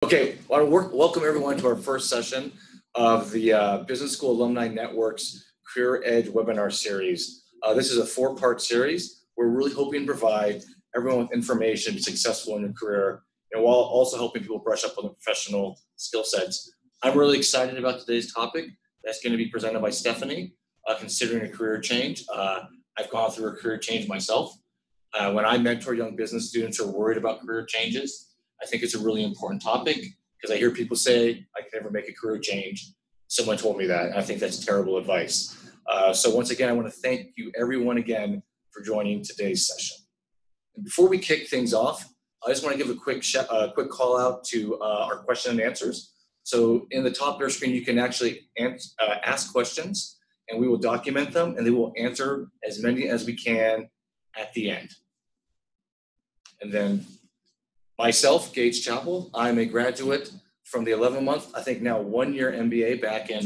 Okay, I want to welcome everyone to our first session of the Business School Alumni Network's Career Edge webinar series. This is a four-part series. We're really hoping to provide everyone with information to be successful in their career, and while also helping people brush up on their professional skill sets. I'm really excited about today's topic that's going to be presented by Stephanie, considering a career change. I've gone through a career change myself. When I mentor young business students who are worried about career changes, I think it's a really important topic because I hear people say, I can never make a career change. Someone told me that, and I think that's terrible advice. So once again, I want to thank you everyone again for joining today's session. And before we kick things off, I just want to give a quick call out to our question and answers. So in the top of your screen, you can actually ask questions, and we will document them, and they will answer as many as we can at the end. And then myself, Gage Chappell, I'm a graduate from the 11-month, I think now 1-year MBA back in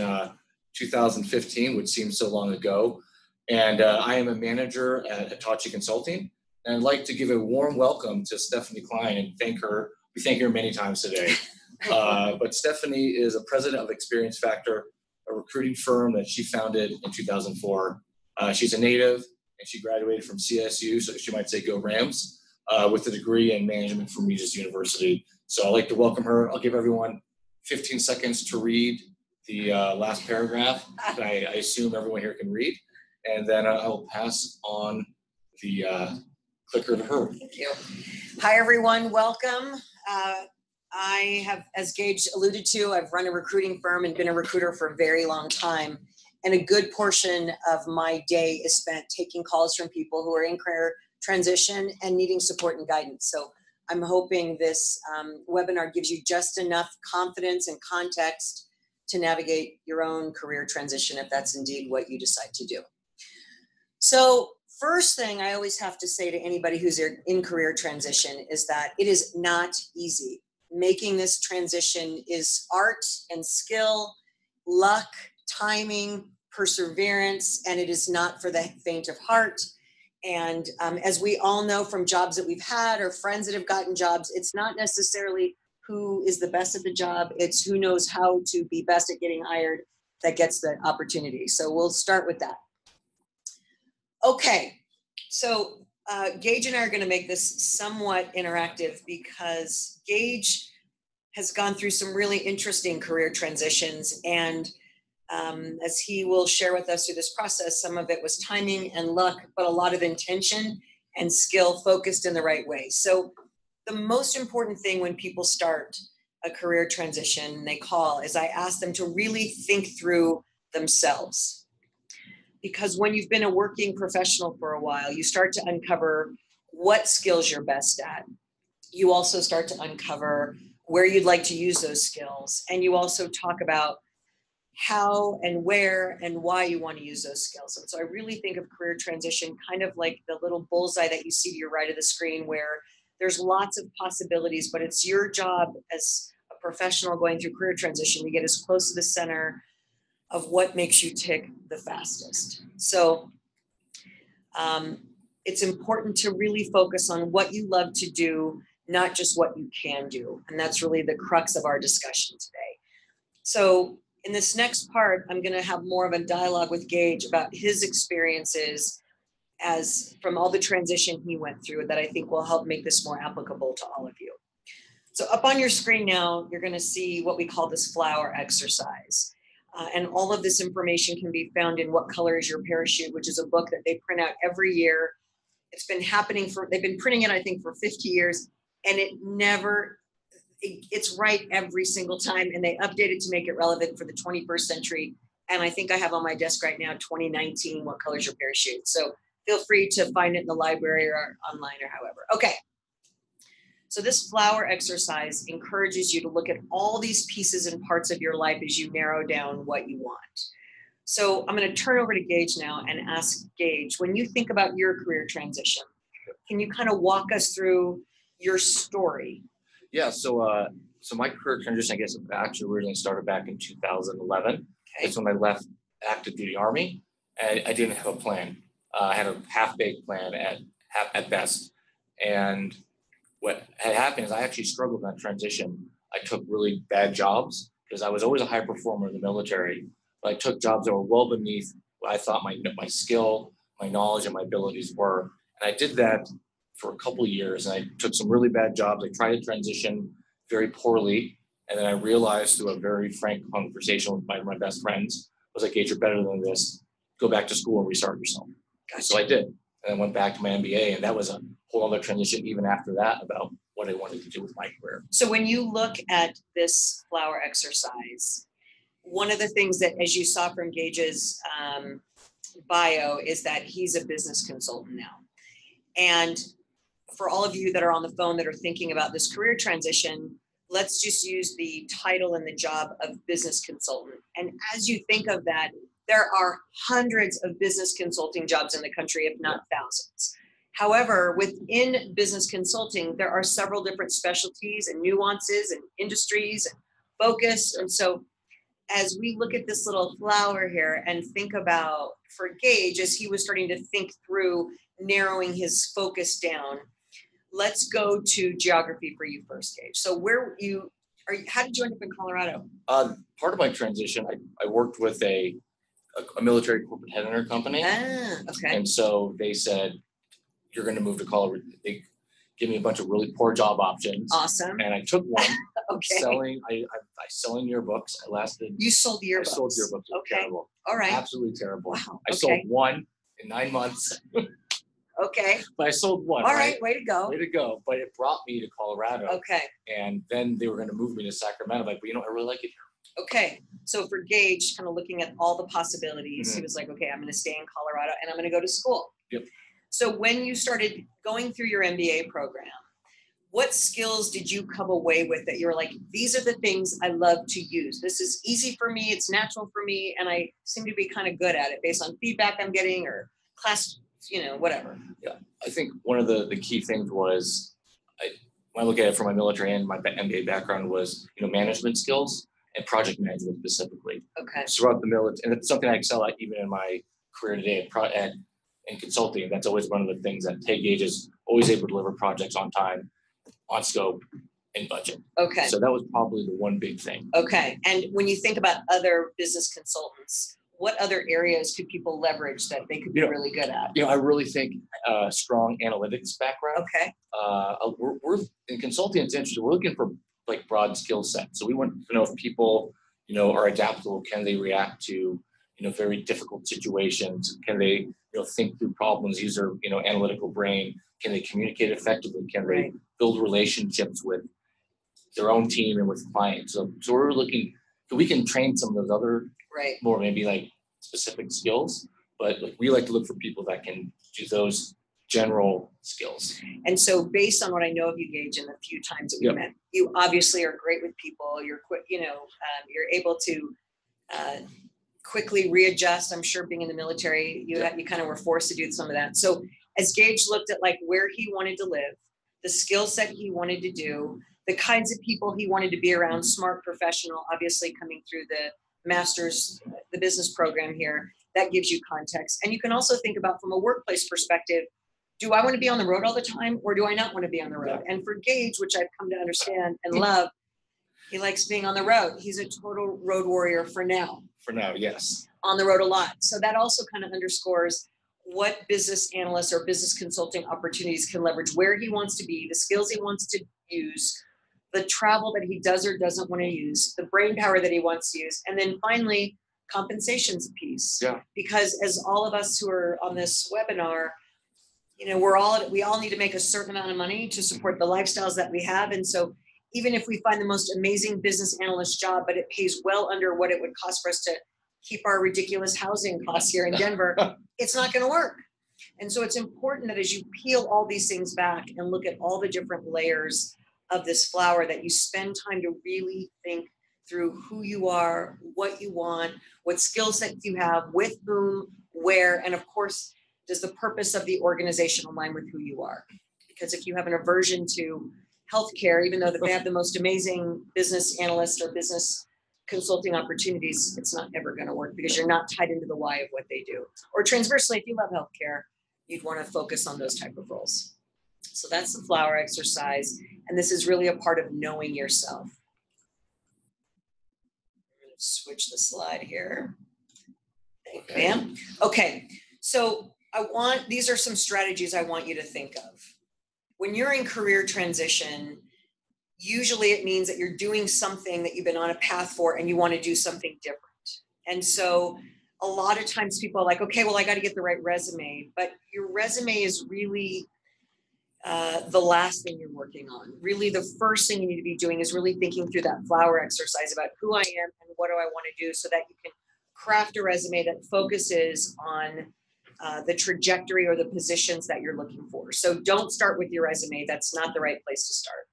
2015, which seems so long ago. And I am a manager at Hitachi Consulting. And I'd like to give a warm welcome to Stephanie Klein and thank her. We thank her many times today. But Stephanie is a president of Experience Factor, a recruiting firm that she founded in 2004. She's a native and she graduated from CSU, so she might say go Rams. With a degree in management from Regis University. So I'd like to welcome her. I'll give everyone 15 seconds to read the last paragraph that I assume everyone here can read. And then I will pass on the clicker to her. Thank you. Hi, everyone. Welcome. I have, as Gage alluded to, I've run a recruiting firm and been a recruiter for a very long time. And a good portion of my day is spent taking calls from people who are in career transition and needing support and guidance. So I'm hoping this webinar gives you just enough confidence and context to navigate your own career transition if that's indeed what you decide to do. So first thing I always have to say to anybody who's in career transition is that it is not easy. Making this transition is art and skill, luck, timing, perseverance, and it is not for the faint of heart. And as we all know from jobs that we've had or friends that have gotten jobs, it's not necessarily who is the best at the job, it's who knows how to be best at getting hired that gets the opportunity. So we'll start with that. Okay, so Gage and I are gonna make this somewhat interactive because Gage has gone through some really interesting career transitions, and as he will share with us through this process, some of it was timing and luck, but a lot of intention and skill focused in the right way. So the most important thing when people start a career transition, they call, is I ask them to really think through themselves. Because when you've been a working professional for a while, you start to uncover what skills you're best at. You also start to uncover where you'd like to use those skills. And you also talk about how and where and why you want to use those skills. And so I really think of career transition kind of like the little bullseye that you see to your right of the screen where there's lots of possibilities, but it's your job as a professional going through career transition to get as close to the center of what makes you tick the fastest. So it's important to really focus on what you love to do, not just what you can do. And that's really the crux of our discussion today. So in this next part, I'm going to have more of a dialogue with Gage about his experiences as from all the transition he went through that I think will help make this more applicable to all of you. So up on your screen now, you're going to see what we call this flower exercise. And all of this information can be found in What Color Is Your Parachute, which is a book that they print out every year. It's been happening they've been printing it, I think, for 50 years, and it's right every single time, and they update it to make it relevant for the 21st century. And I think I have on my desk right now 2019 What Color's Your Parachute. So feel free to find it in the library or online or however. Okay, so this flower exercise encourages you to look at all these pieces and parts of your life as you narrow down what you want. So I'm going to turn over to Gage now and ask Gage, when you think about your career transition, can you kind of walk us through your story? Yeah, so my career transition, I guess, actually originally started back in 2011. Okay. That's when I left active duty Army, and I didn't have a plan. I had a half-baked plan at best. And what had happened is I actually struggled in that transition. I took really bad jobs because I was always a high performer in the military. But I took jobs that were well beneath what I thought my skill, my knowledge, and my abilities were. And I did that for a couple of years, and I took some really bad jobs. I tried to transition very poorly, and then I realized through a very frank conversation with my best friends, I was like, Gage, you're better than this. Go back to school and restart yourself. Gotcha. So I did. And I went back to my MBA, and that was a whole other transition even after that about what I wanted to do with my career. So when you look at this flower exercise, one of the things that, as you saw from Gage's bio, is that he's a business consultant now. And for all of you that are on the phone that are thinking about this career transition, let's just use the title and the job of business consultant. And as you think of that, there are hundreds of business consulting jobs in the country, if not thousands. However, within business consulting, there are several different specialties and nuances and industries and focus. And so as we look at this little flower here and think about, for Gage, as he was starting to think through narrowing his focus down, let's go to geography for you first, Gage. So how did you end up in Colorado? Part of my transition, I worked with a military corporate headhunter company. Okay. And so they said, you're going to move to Colorado. They gave me a bunch of really poor job options. Awesome. And I took one. Okay. I selling yearbooks. You sold yearbooks. I sold yearbooks. Okay. Terrible. All right. Absolutely terrible. Wow. I sold one in 9 months. Okay. But I sold one. All right. Way to go. Way to go. But it brought me to Colorado. Okay. And then they were going to move me to Sacramento. But I really like it here. Okay. So for Gage, kind of looking at all the possibilities, he was like, okay, I'm going to stay in Colorado and I'm going to go to school. Yep. So when you started going through your MBA program, what skills did you come away with that you were like, these are the things I love to use? This is easy for me. It's natural for me. And I seem to be kind of good at it based on feedback I'm getting or class, whatever. Yeah. I think one of the key things was, when I look at it from my military and my MBA background, was, management skills and project management specifically. Okay. Throughout the military. And it's something I excel at even in my career today in consulting. That's always one of the things that Gage is always able to deliver projects on time, on scope, and budget. Okay. So that was probably the one big thing. Okay. And when you think about other business consultants, what other areas could people leverage that they could be really good at? I really think strong analytics background. Okay. We're in consulting. It's interesting. We're looking for broad skill sets. So we want to know if people, are adaptable. Can they react to, very difficult situations? Can they, think through problems, use their, analytical brain? Can they communicate effectively? Can they build relationships with their own team and with clients? So we're looking, so we can train some of those other more maybe specific skills, but we like to look for people that can do those general skills. And so based on what I know of you, Gage, in the few times that we met, you obviously are great with people. You're quick, you're able to quickly readjust. I'm sure being in the military, you kind of were forced to do some of that. So as Gage looked at where he wanted to live, the skill set he wanted to do, the kinds of people he wanted to be around, smart professional, obviously coming through the master's, the business program here, that gives you context. And you can also think about from a workplace perspective, do I want to be on the road all the time or do I not want to be on the road? And for Gage, which I've come to understand and love, he likes being on the road. He's a total road warrior for now. For now, yes. On the road a lot. So that also kind of underscores what business analysts or business consulting opportunities can leverage, where he wants to be, the skills he wants to use, the travel that he does or doesn't want to use, the brain power that he wants to use, and then finally, compensation's a piece. Yeah. Because as all of us who are on this webinar, we all need to make a certain amount of money to support the lifestyles that we have. And so even if we find the most amazing business analyst job, but it pays well under what it would cost for us to keep our ridiculous housing costs here in Denver, it's not going to work. And so it's important that as you peel all these things back and look at all the different layers of this flower, that you spend time to really think through who you are, what you want, what skill sets you have, with whom, where, and of course, does the purpose of the organization align with who you are? Because if you have an aversion to healthcare, even though they have the most amazing business analysts or business consulting opportunities, it's not ever going to work because you're not tied into the why of what they do. Or transversely, if you love healthcare, you'd want to focus on those type of roles. So that's the flower exercise. And this is really a part of knowing yourself. switch the slide here. Okay. Bam. Okay, so these are some strategies I want you to think of. When you're in career transition, usually it means that you're doing something that you've been on a path for and you want to do something different. And so a lot of times people are like, okay, well, I got to get the right resume, but your resume is really the last thing you're working on. Really, the first thing you need to be doing is really thinking through that flower exercise about who I am and what do I want to do, so that you can craft a resume that focuses on the trajectory or the positions that you're looking for. So don't start with your resume. That's not the right place to start.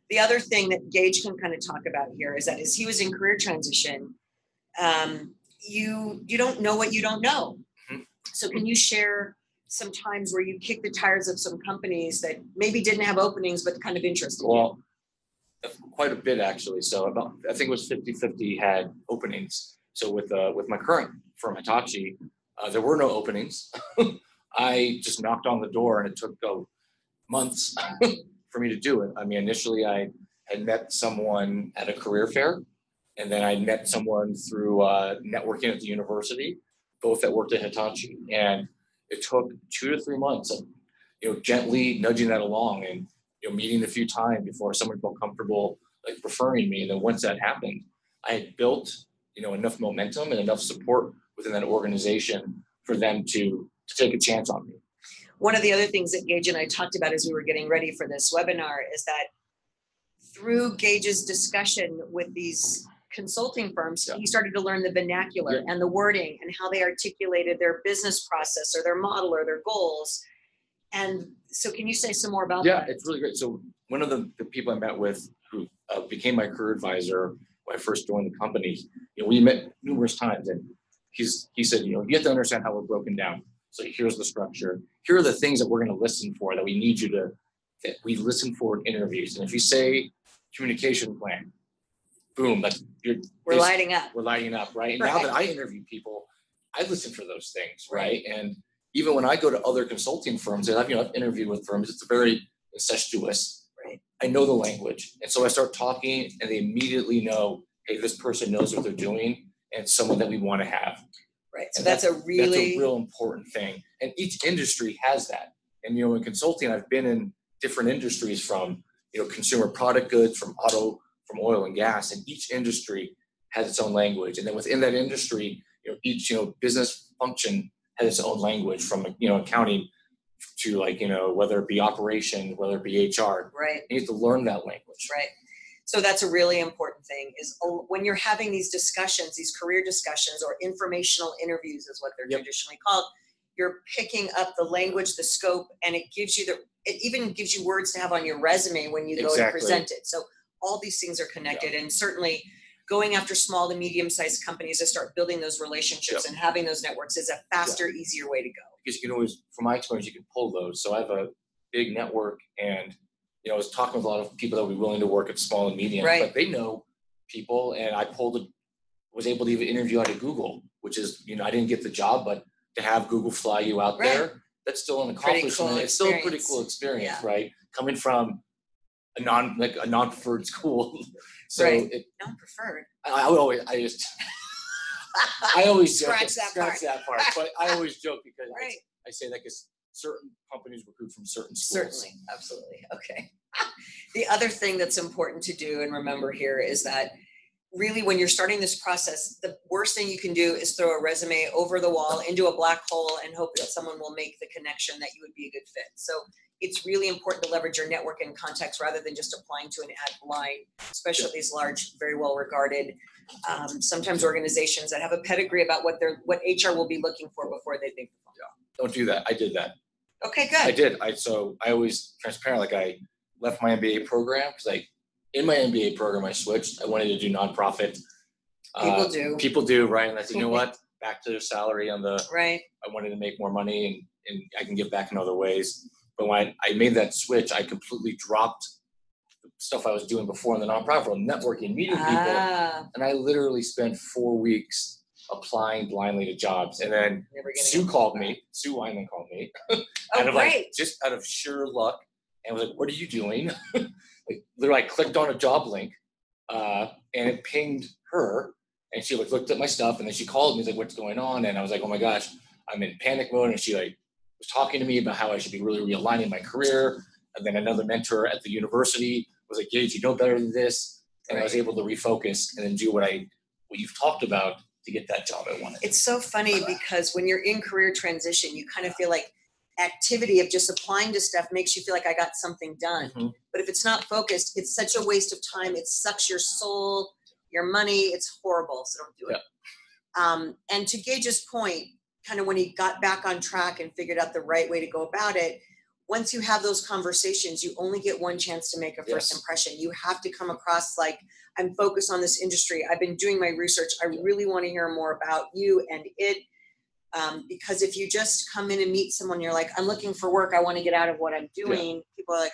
The other thing that Gage can kind of talk about here is that as he was in career transition, you don't know what you don't know. So can you share some times where you kicked the tires of some companies that maybe didn't have openings but kind of interested you? Well, quite a bit actually. So I think it was 50-50 had openings. So with my current firm, Hitachi, there were no openings. I just knocked on the door, and it took months for me to do it. I mean, initially I had met someone at a career fair, and then I met someone through networking at the university, both that worked at Hitachi. And it took 2 to 3 months of, gently nudging that along and, meeting a few times before someone felt comfortable like referring me. And then once that happened, I had built, enough momentum and enough support within that organization for them to take a chance on me. One of the other things that Gage and I talked about as we were getting ready for this webinar is that through Gage's discussion with these consulting firms, he started to learn the vernacular and the wording and how they articulated their business process or their model or their goals. And so can you say some more about that? Yeah, it's really great. So one of the people I met with who became my career advisor when I first joined the company, we met numerous times, and he said, you have to understand how we're broken down. So here's the structure. Here are the things that we're going to listen for, that we need you to, that we listen for in interviews. And if you say communication plan, boom, we're lighting up. We're lighting up, right? And right. Now that I interview people, I listen for those things, right? And even when I go to other consulting firms, and I've interviewed with firms, it's very incestuous. Right. I know the language, and so I start talking, and they immediately know, hey, this person knows what they're doing, and someone that we want to have. Right. So that's a real important thing, and each industry has that. And in consulting, I've been in different industries, from consumer product goods, from auto, from oil and gas, and each industry has its own language. And then within that industry, each business function has its own language, from accounting to whether it be operation, whether it be HR. Right. You need to learn that language. Right. So that's a really important thing, is when you're having these discussions, these career discussions, or informational interviews is what they're traditionally called, you're picking up the language, the scope, and it even gives you words to have on your resume when you go to present it. So all these things are connected, and certainly going after small to medium-sized companies to start building those relationships and having those networks is a faster, easier way to go. Because you can always, from my experience, you can pull those. So I have a big network, and I was talking with a lot of people that would be willing to work at small and medium, but they know people, and I was able to even interview out of Google, which is, I didn't get the job, but to have Google fly you out there, that's still an accomplishment. Cool, it's still a pretty cool experience, right? Coming from a non-preferred school. So non-preferred. I always joke, scratch that part, but I always joke because I say that because certain companies recruit from certain schools. Certainly, absolutely. Okay. The other thing that's important to do and remember here is that really, when you're starting this process, the worst thing you can do is throw a resume over the wall into a black hole and hope that someone will make the connection that you would be a good fit. So it's really important to leverage your network and contacts rather than just applying to an ad blind, especially these large, very well regarded, sometimes organizations that have a pedigree about what HR will be looking for before they think. Don't do that. I did that. Okay, good. I did. So I always transparent. I left my MBA program because in my MBA program, I switched. I wanted to do nonprofit. People do, right? And I said, you know what? Back to their salary on the right. I wanted to make more money, and I can give back in other ways. But when I made that switch, I completely dropped the stuff I was doing before in the nonprofit world, networking, meeting people. And I literally spent 4 weeks applying blindly to jobs. And then Sue Wyman called me just out of sheer luck, and was like, what are you doing? Literally, I clicked on a job link, and it pinged her, And she like looked at my stuff, and then she called me, like, what's going on? And I was like, oh my gosh, I'm in panic mode. And she like was talking to me about how I should be really realigning my career. And then another mentor at the university was like, Gage, you know better than this. And I was able to refocus and then do what you've talked about to get that job I wanted. It's so funny because when you're in career transition, you kind of feel like activity of just applying to stuff makes you feel like I got something done. Mm-hmm. But if it's not focused, it's such a waste of time. It sucks your soul, your money. It's horrible. So don't do it. And to Gage's point, kind of when he got back on track and figured out the right way to go about it, once you have those conversations, you only get one chance to make a first impression. You have to come across like, I'm focused on this industry. I've been doing my research. I really want to hear more about you and it. Because if you just come in and meet someone, you're like, I'm looking for work. I want to get out of what I'm doing. People are like,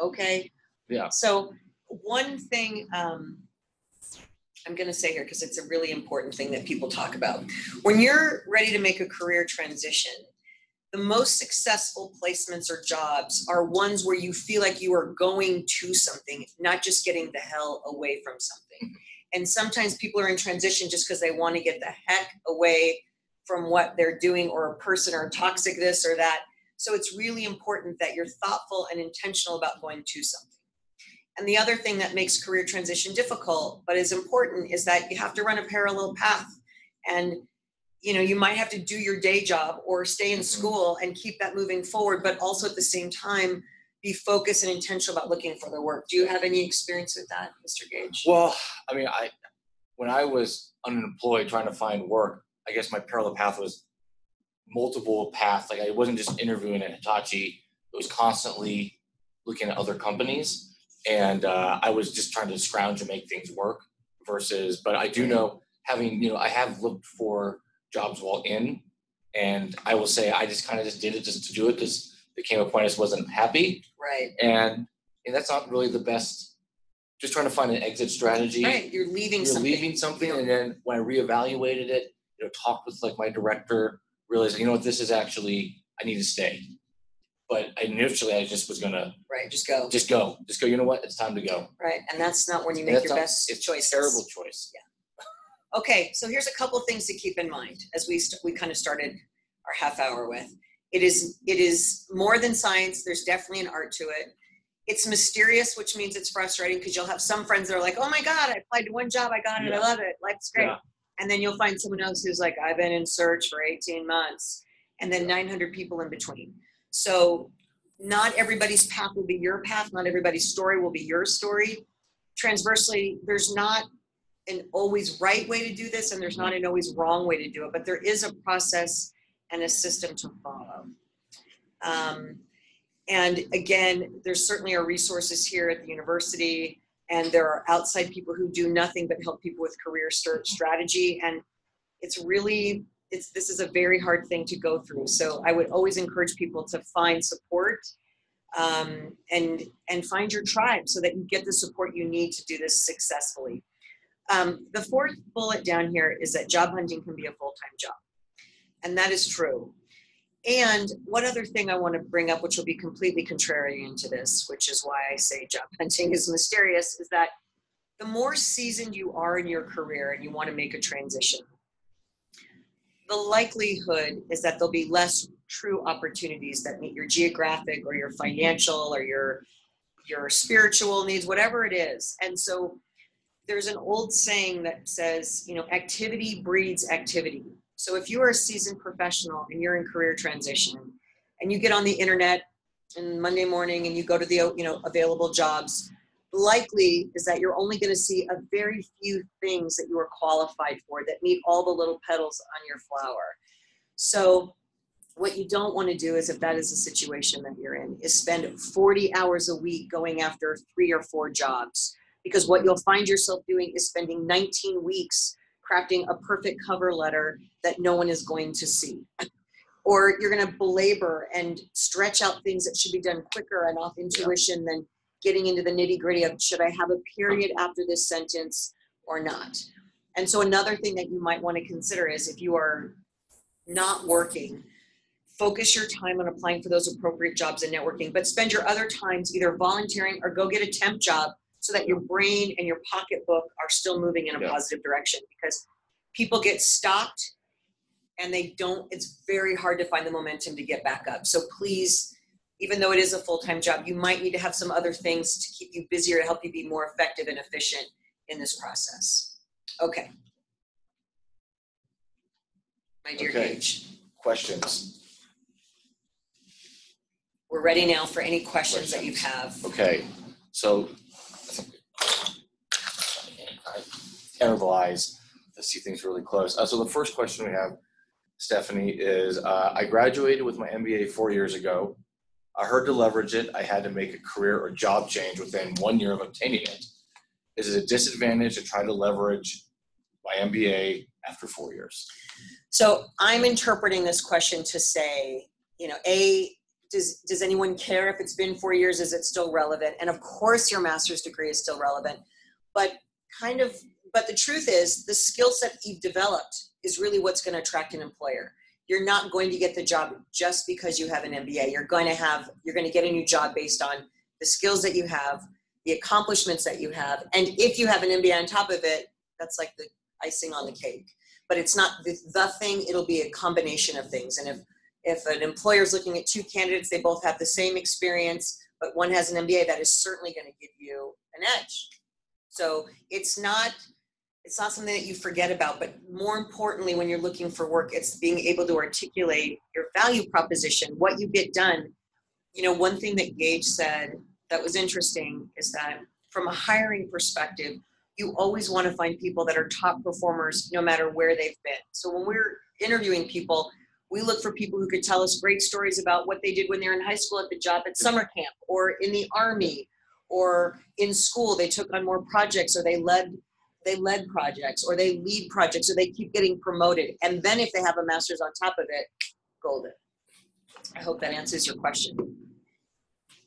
okay. Yeah. So one thing I'm going to say here, because it's a really important thing that people talk about. When you're ready to make a career transition, the most successful placements or jobs are ones where you feel like you are going to something, not just getting the hell away from something. And sometimes people are in transition just because they want to get the heck away from what they're doing, or a person, or toxic this or that. So it's really important that you're thoughtful and intentional about going to something. And the other thing that makes career transition difficult, but is important, is that you have to run a parallel path. And you know, you might have to do your day job or stay in school and keep that moving forward, but also at the same time, be focused and intentional about looking for the work. Do you have any experience with that, Mr. Gage? Well, I mean, when I was unemployed trying to find work, I guess my parallel path was multiple paths. Like I wasn't just interviewing at Hitachi. It was constantly looking at other companies. And I was just trying to scrounge and make things work but I do know I have looked for jobs while in, and I will say I just kind of did it just to do it because there came a point I just wasn't happy. Right. And that's not really the best. Just trying to find an exit strategy. Right. You're leaving something. And then when I reevaluated it, talked with like my director, realized, this is actually, I need to stay. But initially I just was gonna just go. You know what? It's time to go. Right. And that's not when you make your best choices. It's a terrible choice. Yeah. Okay, so here's a couple of things to keep in mind as we kind of started our half hour with. It is more than science. There's definitely an art to it. It's mysterious, which means it's frustrating because you'll have some friends that are like, oh my God, I applied to one job, I got it, I love it, life's great. Yeah. And then you'll find someone else who's like, I've been in search for 18 months, and then 900 people in between. So not everybody's path will be your path. Not everybody's story will be your story. Transversely, there's not an always right way to do this, and there's not an always wrong way to do it, but there is a process and a system to follow. And again, there's certainly our resources here at the university, and there are outside people who do nothing but help people with career strategy. And this is a very hard thing to go through. So I would always encourage people to find support and find your tribe so that you get the support you need to do this successfully. The fourth bullet down here is that job hunting can be a full-time job. And that is true. And one other thing I want to bring up, which will be completely contrarian to this, which is why I say job hunting is mysterious, is that the more seasoned you are in your career and you want to make a transition, the likelihood is that there'll be less true opportunities that meet your geographic or your financial or your spiritual needs, whatever it is. And so there's an old saying that says, activity breeds activity. So if you are a seasoned professional and you're in career transition and you get on the internet on Monday morning and you go to the available jobs, likely is that you're only going to see a very few things that you are qualified for that meet all the little petals on your flower. So what you don't want to do is, if that is the situation that you're in, is spend 40 hours a week going after 3 or 4 jobs. Because what you'll find yourself doing is spending 19 weeks crafting a perfect cover letter that no one is going to see. Or you're going to belabor and stretch out things that should be done quicker and off intuition than getting into the nitty gritty of, should I have a period after this sentence or not? And so another thing that you might want to consider is, if you are not working, focus your time on applying for those appropriate jobs and networking, but spend your other times either volunteering or go get a temp job so that your brain and your pocketbook are still moving in a positive direction, because people get stopped and it's very hard to find the momentum to get back up. So please, even though it is a full-time job, you might need to have some other things to keep you busier, to help you be more effective and efficient in this process. Okay. My dear Gage. Questions? We're ready now for any questions that you have. Okay, so terrible eyes to see things really close. So the first question we have, Stephanie, is I graduated with my MBA 4 years ago. I heard to leverage it, I had to make a career or job change within 1 year of obtaining it. Is it a disadvantage to try to leverage my MBA after 4 years? So I'm interpreting this question to say, does anyone care if it's been 4 years? Is it still relevant? And of course your master's degree is still relevant, but the truth is the skill set you've developed is really what's going to attract an employer. You're not going to get the job just because you have an MBA. You're going to get a new job based on the skills that you have, the accomplishments that you have. And if you have an MBA on top of it, that's like the icing on the cake. But it's not the thing, it'll be a combination of things. And if an employer is looking at two candidates, they both have the same experience, but one has an MBA, that is certainly going to give you an edge. So it's not something that you forget about, but more importantly, when you're looking for work, it's being able to articulate your value proposition, what you get done. One thing that Gage said that was interesting is that from a hiring perspective, you always want to find people that are top performers no matter where they've been. So when we're interviewing people, we look for people who could tell us great stories about what they did when they were in high school, at the job at summer camp, or in the Army, or in school. They took on more projects, or they led projects, or they lead projects, or they keep getting promoted. And then if they have a master's on top of it, golden. I hope that answers your question.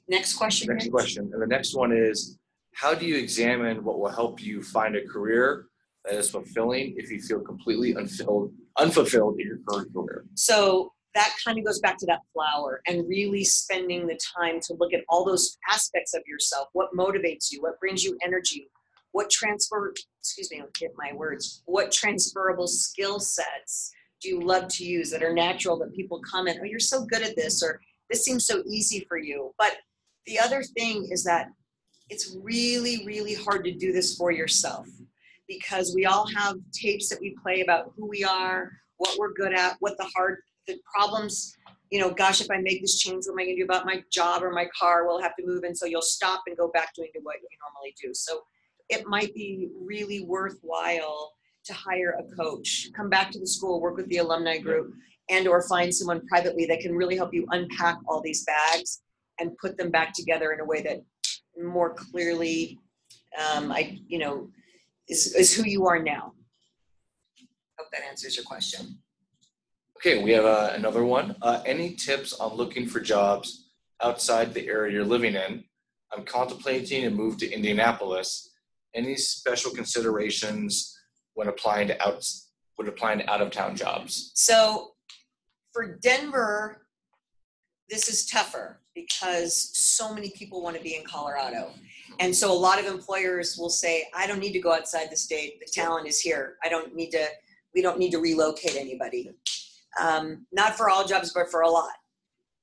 Next question. Next question. And the next one is, how do you examine what will help you find a career that is fulfilling if you feel completely unfulfilled in your current career? So that kind of goes back to that flower, and really spending the time to look at all those aspects of yourself. What motivates you? What brings you energy? What transferable skill sets do you love to use that are natural, that people comment, oh, you're so good at this, or this seems so easy for you. But the other thing is that it's really, really hard to do this for yourself, because we all have tapes that we play about who we are, what we're good at, what the problems, gosh, if I make this change, what am I going to do about my job or my car? We'll have to move in. So you'll stop and go back doing what you normally do. So it might be really worthwhile to hire a coach, come back to the school, work with the alumni group, and or find someone privately that can really help you unpack all these bags and put them back together in a way that more clearly, is who you are now. Hope that answers your question. Okay, we have another one. Any tips on looking for jobs outside the area you're living in? I'm contemplating a move to Indianapolis. Any special considerations when applying to out-of-town jobs? So for Denver, this is tougher because so many people want to be in Colorado. And so a lot of employers will say, I don't need to go outside the state. The talent is here. We don't need to relocate anybody. Not for all jobs, but for a lot.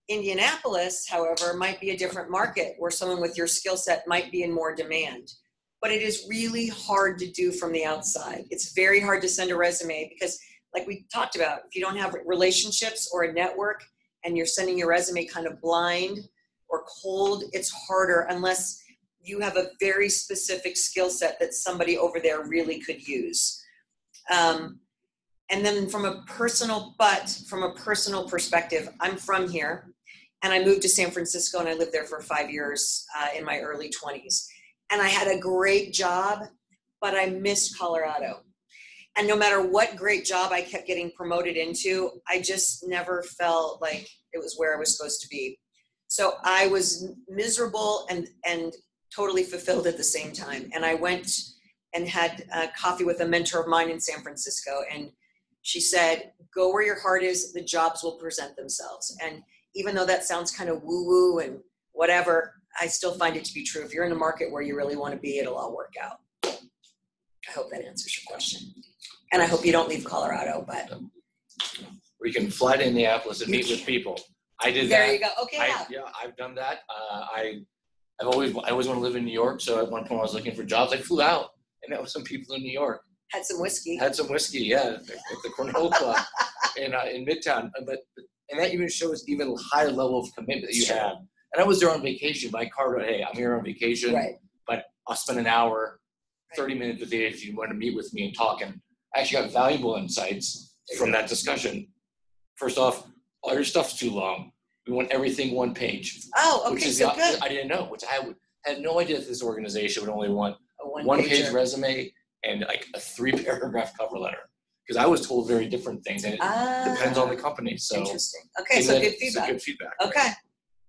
Indianapolis, however, might be a different market where someone with your skill set might be in more demand. But it is really hard to do from the outside. It's very hard to send a resume because, like we talked about, if you don't have relationships or a network and you're sending your resume kind of blind or cold, it's harder unless you have a very specific skill set that somebody over there really could use. And then from a personal perspective, I'm from here and I moved to San Francisco and I lived there for 5 years in my early 20s. And I had a great job, but I missed Colorado. And no matter what great job I kept getting promoted into, I just never felt like it was where I was supposed to be. So I was miserable and totally fulfilled at the same time. And I went and had coffee with a mentor of mine in San Francisco. And she said, go where your heart is, the jobs will present themselves. And even though that sounds kind of woo-woo and whatever, I still find it to be true. If you're in a market where you really want to be, it'll all work out. I hope that answers your question. And I hope you don't leave Colorado, but. Or you can fly to Indianapolis and meet with people. I did that. There you go. Okay. I've done that. I always want to live in New York. So at one point I was looking for jobs. I flew out and met with some people in New York. Had some whiskey. Yeah, at the Cornhole Club in Midtown. And that even shows even higher level of commitment that you have. And I was there on vacation. My car wrote, hey, I'm here on vacation, but I'll spend an hour, 30 minutes a day if you want to meet with me and talk. And I actually got valuable insights from that discussion. First off, all your stuff's too long. We want everything one page. Oh, okay, so good. I didn't know, which I had no idea that this organization would only want a one page resume and like a 3-paragraph cover letter. Because I was told very different things, and it depends on the company. So interesting. Okay, so good feedback. Good feedback. Okay,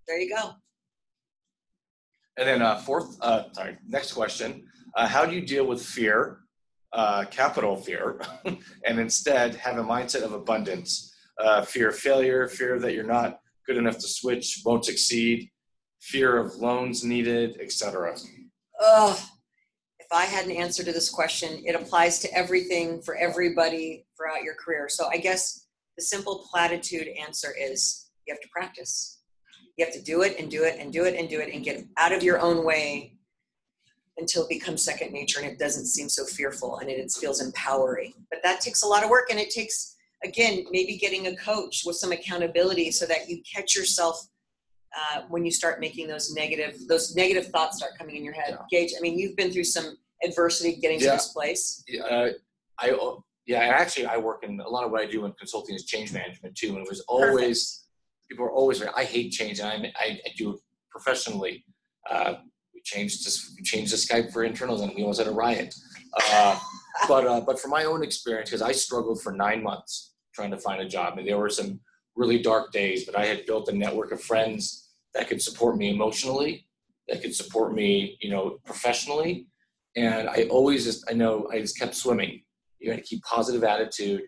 there you go. And then next question. How do you deal with fear, capital fear, and instead have a mindset of abundance? Fear of failure, fear that you're not good enough to switch, won't succeed, fear of loans needed, etc. If I had an answer to this question, it applies to everything for everybody throughout your career. So I guess the simple platitude answer is you have to practice. You have to do it and do it and do it and do it and get out of your own way until it becomes second nature and it doesn't seem so fearful and it feels empowering. But that takes a lot of work, and it takes, again, maybe getting a coach with some accountability so that you catch yourself when you start making those negative thoughts start coming in your head. Yeah. Gage, I mean, you've been through some adversity getting to this place. Actually, I work in a lot of what I do in consulting is change management too. And it was always, people are always like, I hate change. And I do it professionally. We changed the Skype for internals and we almost had a riot. But from my own experience, because I struggled for 9 months trying to find a job, and there were some really dark days, but I had built a network of friends that could support me emotionally, that could support me, professionally. And I just kept swimming. You got to keep positive attitude,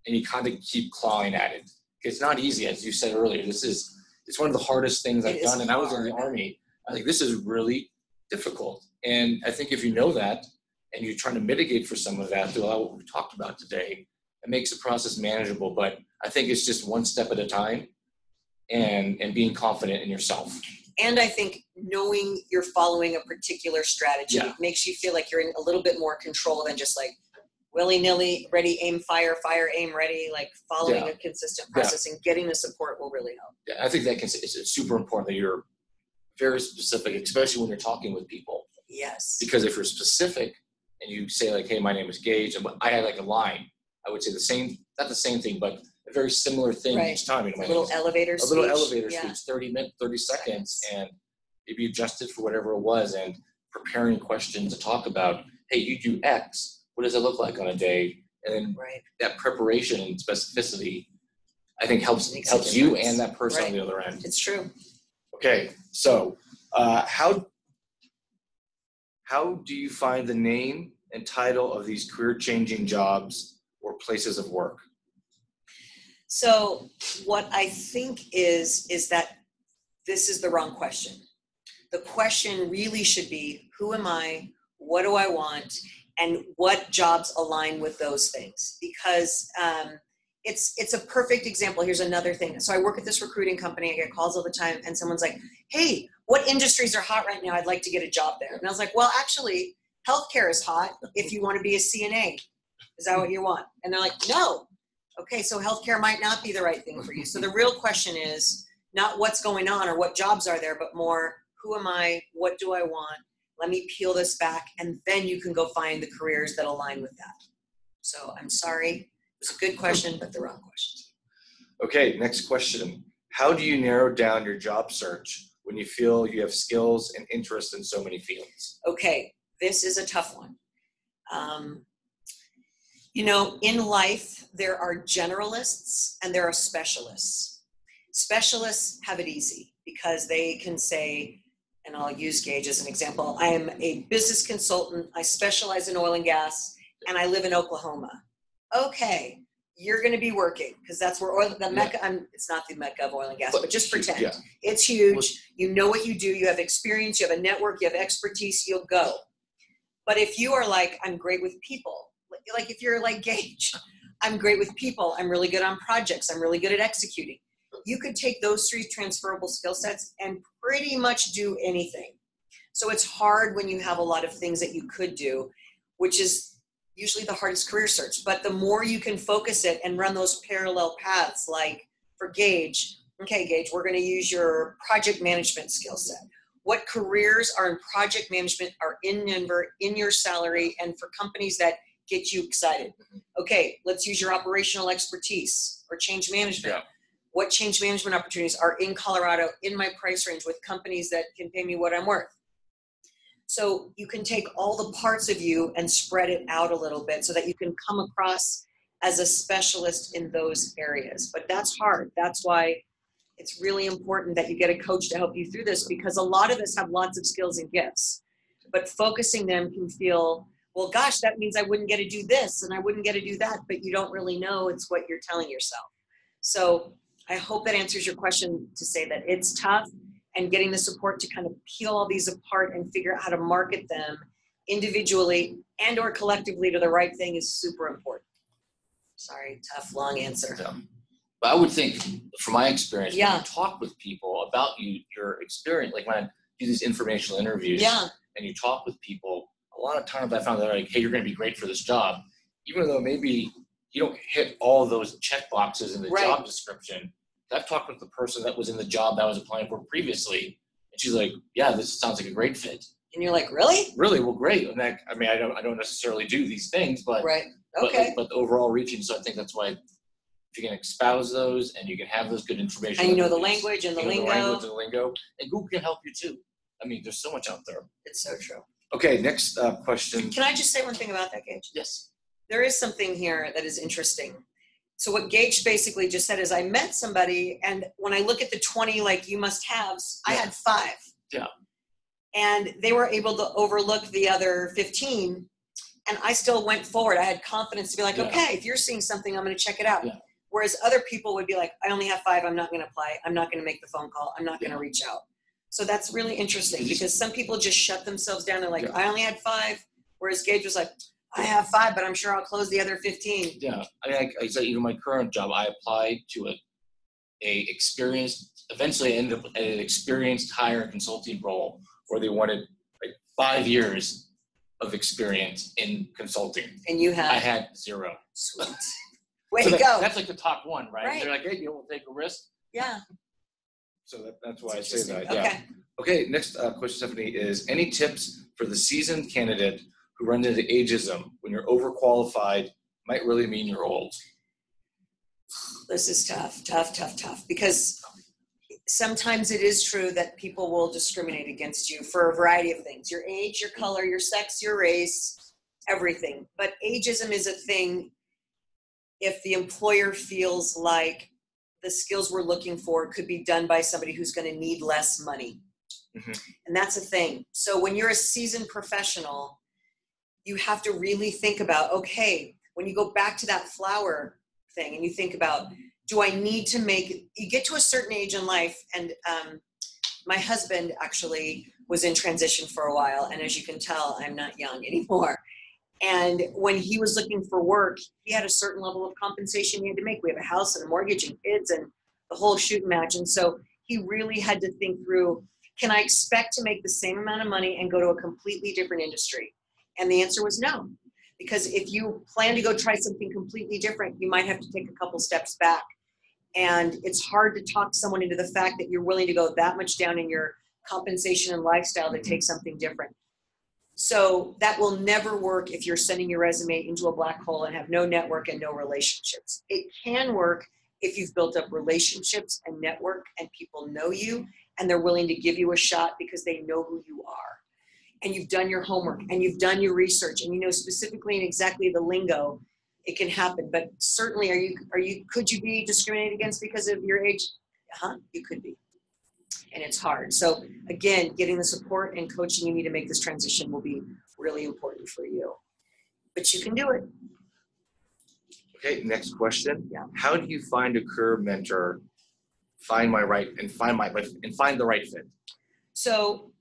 and you kind of keep clawing at it. It's not easy, as you said earlier. It's one of the hardest things I've done. And I was in the Army. I think this is really difficult. And I think if you know that, and you're trying to mitigate for some of that through all what we talked about today, it makes the process manageable. But I think it's just one step at a time, and being confident in yourself. And I think knowing you're following a particular strategy makes you feel like you're in a little bit more control than just like willy-nilly, ready, aim, fire, aim, ready, like following a consistent process and getting the support will really help. Yeah, I think it's super important that you're very specific, especially when you're talking with people. Yes. Because if you're specific and you say like, hey, my name is Gage, and I had like a line, I would say not the same thing, but a very similar thing each time. A little elevator speech, 30 seconds, and maybe adjusted for whatever it was, and preparing questions to talk about, hey, you do X, what does it look like on a day? And then that preparation and specificity, I think helps you and that person on the other end. It's true. Okay, so how do you find the name and title of these career-changing jobs or places of work? So what I think is that this is the wrong question. The question really should be, who am I? What do I want? And what jobs align with those things? Because it's a perfect example. Here's another thing. So I work at this recruiting company. I get calls all the time, and someone's like, hey, what industries are hot right now? I'd like to get a job there. And I was like, well, actually, healthcare is hot if you want to be a CNA. Is that what you want? And they're like, no. Okay, so healthcare might not be the right thing for you. So the real question is not what's going on or what jobs are there, but more, who am I? What do I want? Let me peel this back, and then you can go find the careers that align with that. So I'm sorry. It was a good question, but the wrong question. Okay, next question. How do you narrow down your job search when you feel you have skills and interest in so many fields? Okay, this is a tough one. In life, there are generalists and there are specialists. Specialists have it easy because they can say, and I'll use Gage as an example, I am a business consultant, I specialize in oil and gas, and I live in Oklahoma. Okay, you're going to be working because that's where the Mecca, it's not the Mecca of oil and gas, but just pretend. Yeah. It's huge. You know what you do. You have experience. You have a network. You have expertise. You'll go. But if you are like, I'm great with people, like if you're like Gage, I'm great with people. I'm really good on projects. I'm really good at executing. You could take those 3 transferable skill sets and pretty much do anything. So it's hard when you have a lot of things that you could do, which is usually the hardest career search. But the more you can focus it and run those parallel paths, like for Gage, okay, Gage, we're going to use your project management skill set. What careers are in project management are in Denver, in your salary, and for companies that get you excited? Okay, let's use your operational expertise or change management. Yeah. What change management opportunities are in Colorado in my price range with companies that can pay me what I'm worth? So you can take all the parts of you and spread it out a little bit so that you can come across as a specialist in those areas. But that's hard. That's why it's really important that you get a coach to help you through this, because a lot of us have lots of skills and gifts, but focusing them can feel, well, gosh, that means I wouldn't get to do this and I wouldn't get to do that, but you don't really know. It's what you're telling yourself. So I hope that answers your question to say that it's tough, and getting the support to kind of peel all these apart and figure out how to market them individually and or collectively to the right thing is super important. Sorry, tough, long answer. Yeah. But I would think, from my experience, when Yeah. you talk with people about your experience, like when I do these informational interviews, Yeah. and you talk with people, a lot of times I found that like, hey, you're going to be great for this job, even though maybe you don't hit all those check boxes in the Right. job description. I've talked with the person that was in the job that I was applying for previously, and she's like, yeah, this sounds like a great fit. And you're like, really? Really? Well, great. And I mean, I don't necessarily do these things, but Right. Okay. but the overall reaching. So I think that's why, if you can espouse those and you can have those good information, And you know the language and the you know lingo. the language and the lingo, and Google can help you too. I mean, there's so much out there. It's so true. Okay, next question. Can I just say one thing about that, Gage? Yes. There is something here that is interesting. So what Gage basically just said is, I met somebody, and when I look at the 20 like you must haves, I had 5. Yeah. And they were able to overlook the other 15, and I still went forward. I had confidence to be like, Yeah. okay, if you're seeing something, I'm going to check it out. Yeah. Whereas other people would be like, I only have 5, I'm not going to apply. I'm not going to make the phone call. I'm not going to reach out. So that's really interesting, because some people just shut themselves down. They're like, Yeah. I only had 5. Whereas Gage was like, I have 5, but I'm sure I'll close the other 15. Yeah. I mean, I said, even my current job, I applied to eventually I ended up at an experienced hire and consulting role where they wanted like 5 years of experience in consulting. And you I have. had 0. Sweet. Way So to go. That's like the top one, right? Right. They're like, hey, you will take a risk. Yeah. So that's why I It's say that. interesting. Yeah. Okay. Okay, next question, Stephanie, is any tips for the seasoned candidate who runs into ageism when you're overqualified might really mean you're old? This is tough, because sometimes it is true that people will discriminate against you for a variety of things: your age, your color, your sex, your race, everything. But ageism is a thing if the employer feels like the skills we're looking for could be done by somebody who's going to need less money. Mm-hmm. And that's a thing. So when you're a seasoned professional, you have to really think about, okay, when you go back to that flower thing and you think about, do I need to you get to a certain age in life, and my husband actually was in transition for a while, and as you can tell, I'm not young anymore. And when he was looking for work, he had a certain level of compensation he had to make. We have a house and a mortgage and kids and the whole shoot and match. And so he really had to think through, can I expect to make the same amount of money and go to a completely different industry? And the answer was no. Because if you plan to go try something completely different, you might have to take a couple steps back. And it's hard to talk someone into the fact that you're willing to go that much down in your compensation and lifestyle to take something different. So that will never work if you're sending your resume into a black hole and have no network and no relationships. It can work if you've built up relationships and network and people know you and they're willing to give you a shot because they know who you are. And you've done your homework and you've done your research and you know specifically and exactly the lingo. It can happen. But certainly could you be discriminated against because of your age? You could be. And it's hard. So again, getting the support and coaching you need to make this transition will be really important for you. But you can do it. Okay, next question. Yeah. How do you find a career mentor, find the right fit? So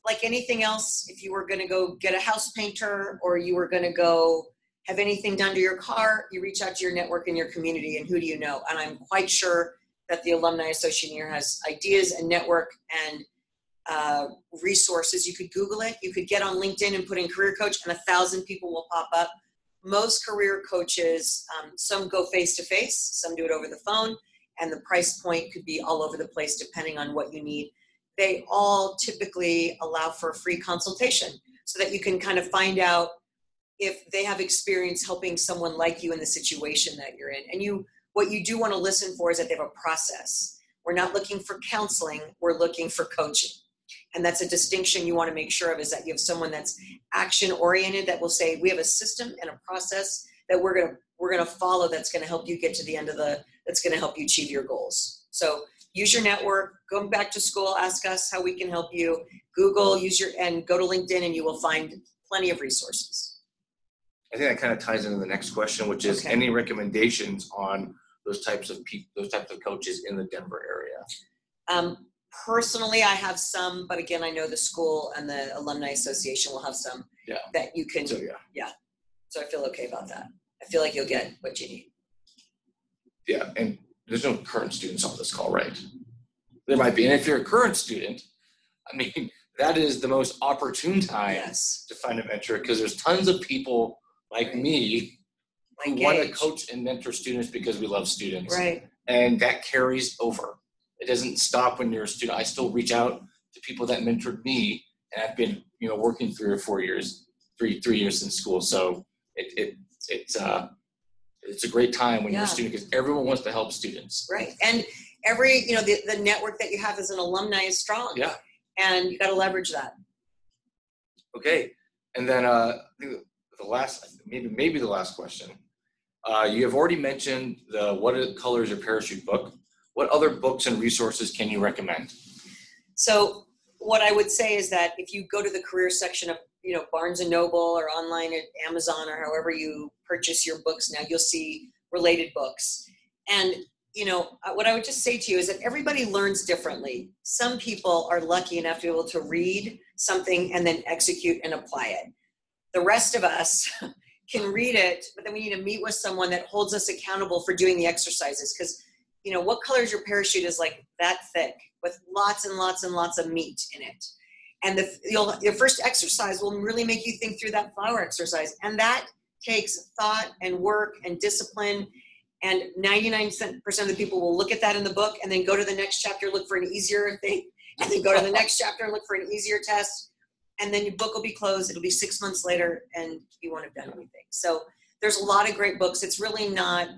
like anything else, if you were going to go get a house painter or you were going to go have anything done to your car, you reach out to your network and your community and who do you know? And I'm quite sure that the Alumni Association here has ideas and network and resources. You could Google it. You could get on LinkedIn and put in career coach and 1,000 people will pop up. Most career coaches, some go face-to-face, some do it over the phone, and the price point could be all over the place depending on what you need. They all typically allow for a free consultation so that you can kind of find out if they have experience helping someone like you in the situation that you're in. And what you do want to listen for is that they have a process. We're not looking for counseling, we're looking for coaching. And that's a distinction you want to make sure of, is that you have someone that's action oriented that will say, we have a system and a process that we're going to follow that's going to help you get to the end of that's going to help you achieve your goals. So use your network, go back to school, ask us how we can help you. Google, and go to LinkedIn and you will find plenty of resources. I think that kind of ties into the next question, which is any recommendations on those types of coaches in the Denver area? Personally, I have some, but again, I know the school and the Alumni Association will have some that you can, So I feel okay about that. I feel like you'll get what you need. Yeah, and there's no current students on this call, right? There might be, and if you're a current student, I mean, that is the most opportune time to find a mentor, because there's tons of people like me who want to coach and mentor students because we love students. Right. And that carries over. It doesn't stop when you're a student. I still reach out to people that mentored me, and I've been, working 3 or 4 years, three years in school. So it's a great time when you're a student, because everyone wants to help students. Right. And every, the network that you have as an alumni is strong. Yeah. And you got to leverage that. Okay. And then I think the last, maybe the last question. You have already mentioned What Color is Your Parachute book. What other books and resources can you recommend? So what I would say is that if you go to the career section of, Barnes & Noble or online at Amazon or however you purchase your books now, you'll see related books. And, what I would just say to you is that everybody learns differently. Some people are lucky enough to be able to read something and then execute and apply it. The rest of us can read it, but then we need to meet with someone that holds us accountable for doing the exercises. Because, What Color is Your Parachute is like that thick with lots and lots and lots of meat in it. And your first exercise will really make you think through that flower exercise. And that takes thought and work and discipline. And 99% of the people will look at that in the book and then go to the next chapter, look for an easier thing, and then go to the next chapter, look for an easier test. And then your book will be closed. It'll be 6 months later and you won't have done anything. So there's a lot of great books. It's really not,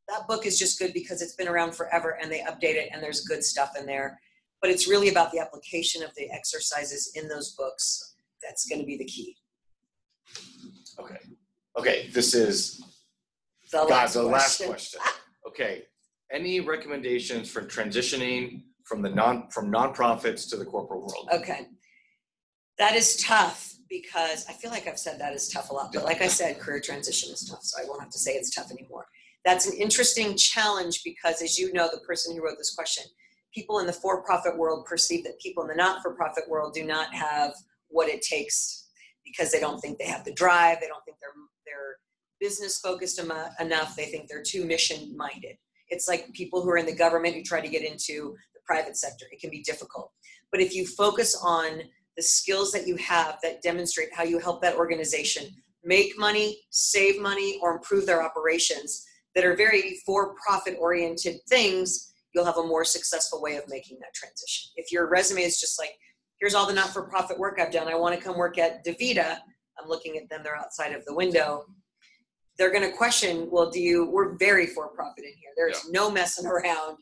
that book is just good because it's been around forever and they update it and there's good stuff in there. But it's really about the application of the exercises in those books. That's going to be the key. Okay. This is the last question. Okay. Any recommendations for transitioning from nonprofits to the corporate world? Okay. That is tough because I feel like I've said that is tough a lot. But like I said, career transition is tough. So I won't have to say it's tough anymore. That's an interesting challenge because, as you know, the person who wrote this question, people in the for-profit world perceive that people in the not-for-profit world do not have what it takes because they don't think they have the drive. They don't think they're business focused enough. They think they're too mission minded. It's like people who are in the government who try to get into the private sector. It can be difficult. But if you focus on the skills that you have that demonstrate how you help that organization make money, save money, or improve their operations that are very for-profit oriented things, you'll have a more successful way of making that transition. If your resume is just like, here's all the not-for-profit work I've done, I want to come work at DaVita, I'm looking at them, they're outside of the window, they're going to question, well, we're very for-profit in here. There's no messing around.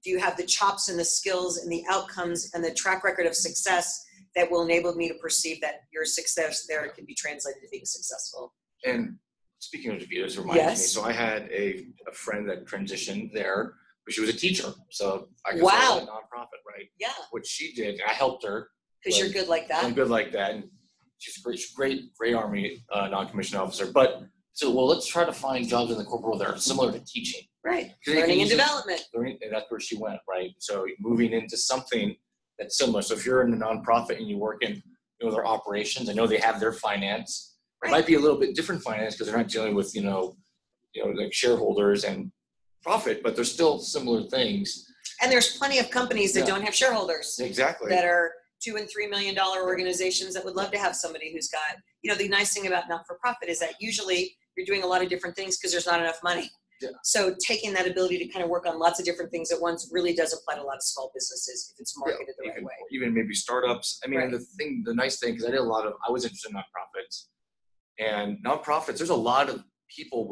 Do you have the chops and the skills and the outcomes and the track record of success that will enable me to perceive that your success there can be translated to being successful? And speaking of DaVita, this reminds me, so I had a friend that transitioned there, but she was a teacher. So I guess I was a nonprofit, right? Yeah. What she did, I helped her. Because you're good like that? I'm good like that. And she's a great Army non-commissioned officer. But So, well, let's try to find jobs in the corporate world that are similar to teaching. Right, 'Cause they can learning and use it- development. Learning, and that's where she went, right? So moving into something that's similar. So if you're in a nonprofit and you work in, their operations, I know they have their finance. It Right. might be a little bit different finance because they're not dealing with, like shareholders and profit, but they're still similar things. And there's plenty of companies that Yeah. don't have shareholders Exactly. that are $2 and $3 million organizations that would love to have somebody who's got, the nice thing about not-for-profit is that usually you're doing a lot of different things because there's not enough money. Yeah. So taking that ability to kind of work on lots of different things at once really does apply to a lot of small businesses if it's marketed the right way. Even maybe startups. I mean, Right. the nice thing, because I was interested in nonprofits. And nonprofits, there's a lot of people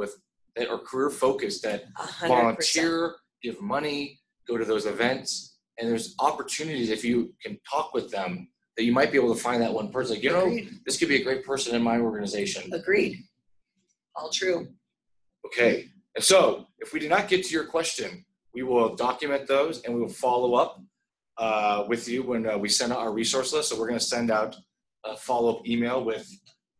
that are career focused that 100%. volunteer, give money, go to those events, and there's opportunities if you can talk with them that you might be able to find that one person. Like, Agreed. this could be a great person in my organization. Agreed. All true. Okay. And so if we did not get to your question, we will document those and we will follow up with you when we send out our resource list. So we're going to send out a follow-up email with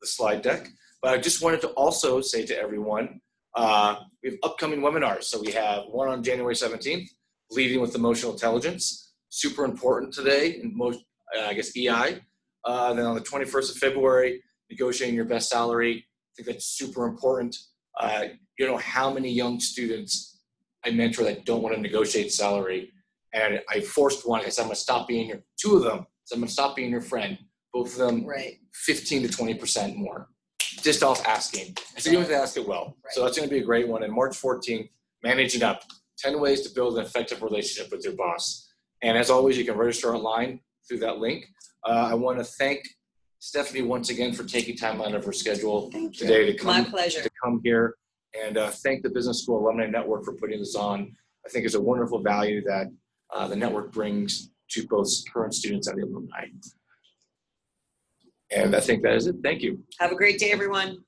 the slide deck. But I just wanted to also say to everyone, we have upcoming webinars. So we have one on January 17th, Leading with Emotional Intelligence. Super important today in most, EI. Then on the 21st of February, Negotiating Your Best Salary. I think that's super important. How many young students I mentor that don't want to negotiate salary. And I forced one. I said, I'm going to stop being two of them. So I'm going to stop being your friend. Both of them, Right. 15 to 20% more. Just off asking. So you have to ask it well. Right. So that's going to be a great one. And March 14th, Managing Up, 10 ways to build an effective relationship with your boss. And as always, you can register online through that link. I want to thank Stephanie once again for taking time out of her schedule today to My pleasure. come here. And thank the Business School Alumni Network for putting this on. I think it's a wonderful value that the network brings to both current students and the alumni. And I think that is it. Thank you. Have a great day, everyone.